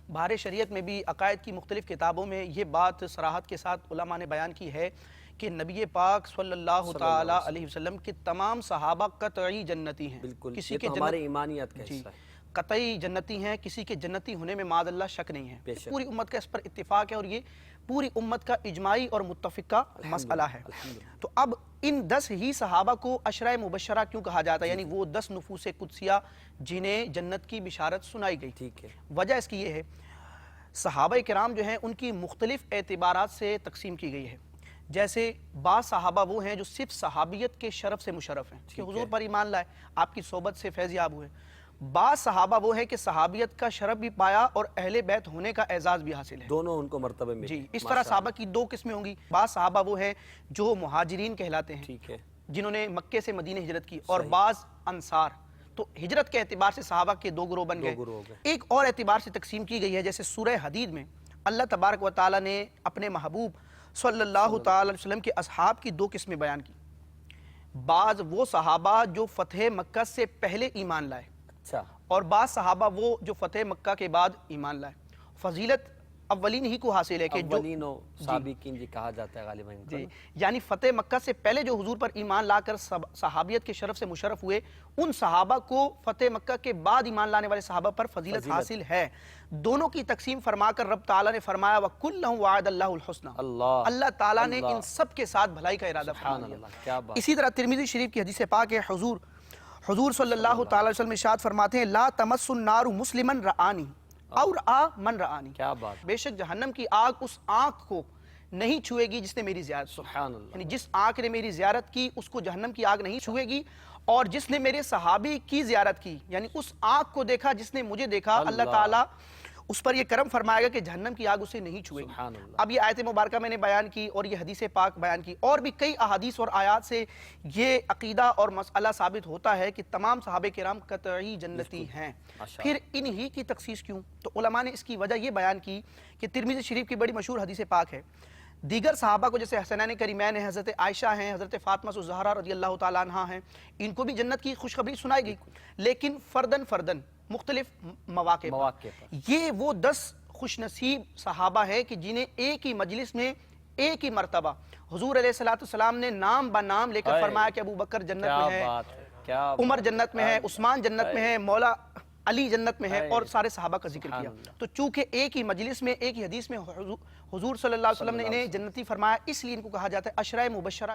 بہار شریعت میں بھی عقائد کی مختلف کتابوں میں یہ بات صراحت کے ساتھ علماء نے بیان کی ہے کہ نبی پاک صلی اللہ تعالی علیہ وسلم کے تمام صحابہ قطعی جنتی ہیں۔ بالکل، کسی یہ کے تو ہمارے ایمانیات کا حصہ ہے۔ قطعی جنتی ہیں، کسی کے جنتی ہونے میں معاذ اللہ شک نہیں ہے۔ پوری امت کا اس پر اتفاق ہے اور یہ پوری امت کا اجماعی اور متفقہ مسئلہ ہے۔ تو اب ان 10 ہی صحابہ کو عشرہ مبشرہ کیوں کہا جاتا ہے؟ یعنی وہ 10 نفوس قدسیہ جنہیں جنت کی بشارت سنائی گئی۔ وجہ اس کی یہ ہے، صحابہ کرام جو ہیں ان کی مختلف اعتبارات سے تقسیم کی گئی ہے۔ جیسے بعض صحابہ وہ ہیں جو صرف صحابیت کے شرف سے مشرف ہیں کہ حضور پر ایمان لائے، آپ کی صحبت سے فیض یاب ہوئے۔ بعض صحابہ وہ ہیں کہ صحابیت کا شرف بھی پایا اور اہل بیت ہونے کا اعزاز بھی حاصل ہے، دونوں ان کو مرتبے میں۔ جی، اس طرح صحابہ کی 2 قسمیں ہوں گی۔ بعض صحابہ وہ ہیں جو مہاجرین کہلاتے ہیں، جنہوں نے مکے سے مدینہ ہجرت کی، اور بعض انصار۔ تو ہجرت کے اعتبار سے صحابہ کے 2 گروہ بن گئے۔ ایک اور اعتبار سے تقسیم کی گئی ہے، جیسے سورہ حدید میں اللہ تبارک و تعالیٰ نے اپنے محبوب صلی اللہ تعالی علیہ وسلم کے اصحاب کی 2 قسمیں بیان کی۔ بعض وہ صحابہ جو فتح مکہ سے پہلے ایمان لائے، اور بعض صحابہ وہ جو فتح مکہ کے بعد ایمان لائے۔ فضیلت اولین ہی کو حاصل ہے کہ جو اولین و سابقین جی کہا جاتا ہے غالباً، جی، یعنی فتح مکہ سے پہلے جو حضور پر ایمان لا کر صحابیت کے شرف سے مشرف ہوئے، ان صحابہ کو فتح مکہ کے بعد ایمان لانے والے صحابہ پر فضیلت حاصل ہے۔ دونوں کی تقسیم فرما کر رب تعالیٰ نے فرمایا وَكُلَّهُمْ وَعَدَ اللَّهُ الْحُسْنَى، اللہ تعالیٰ نے ان سب کے ساتھ بھلائی کا ارادہ فرمایا۔ اسی طرح ترمذی شریف کی حدیث پاک ہے، حضور صلی اللہ تعالی علیہ وسلم ارشاد فرماتے ہیں لا تمس النار مسلمن رآنی اور من رآنی، بے شک جہنم کی آگ اس آنکھ کو نہیں چھوئے گی جس نے میری زیارت کی۔ سبحان اللہ، یعنی جس آنکھ نے میری زیارت کی اس کو جہنم کی آگ نہیں چھوئے گی، اور جس نے میرے صحابی کی زیارت کی، یعنی اس آنکھ کو دیکھا جس نے مجھے دیکھا، اللہ تعالیٰ اس پر یہ کرم فرمائے گا کہ جہنم کی آگ اسے نہیں چھوئے گی۔ اب یہ آیت مبارکہ میں نے بیان کی اور یہ حدیث پاک بیان کی، اور بھی کئی احادیث اور آیات سے یہ عقیدہ اور مسئلہ ثابت ہوتا ہے کہ تمام صحابہ کرام قطعی جنتی ہیں۔ پھر انہی کی تخصیص کیوں؟ تو علماء نے اس کی وجہ یہ بیان کی کہ ترمذی شریف کی بڑی مشہور حدیث پاک ہے، دیگر صحابہ کو جیسے حسنین کریمین ہیں، حضرت عائشہ ہیں، حضرت فاطمہ الزہرا رضی اللہ تعالیٰ عنہ ہیں، ان کو بھی جنت کی خوشخبری سنائی گئی، لیکن فردن مختلف مواقع پر۔ یہ وہ 10 خوش نصیب صحابہ ہیں کہ جنہیں ایک ہی مجلس میں ایک ہی مرتبہ حضور علیہ السلام نے نام بنام لے کر فرمایا کہ ابو بکر جنت میں ہے، عمر جنت میں ہے، عثمان جنت میں ہے، مولا علی جنت میں ہے، اور سارے صحابہ کا ذکر کیا۔ تو چونکہ ایک ہی مجلس میں ایک ہی حدیث میں حضور صلی اللہ علیہ وسلم نے انہیں جنتی فرمایا، اس لیے ان کو کہا جاتا ہے عشرہ مبشرہ۔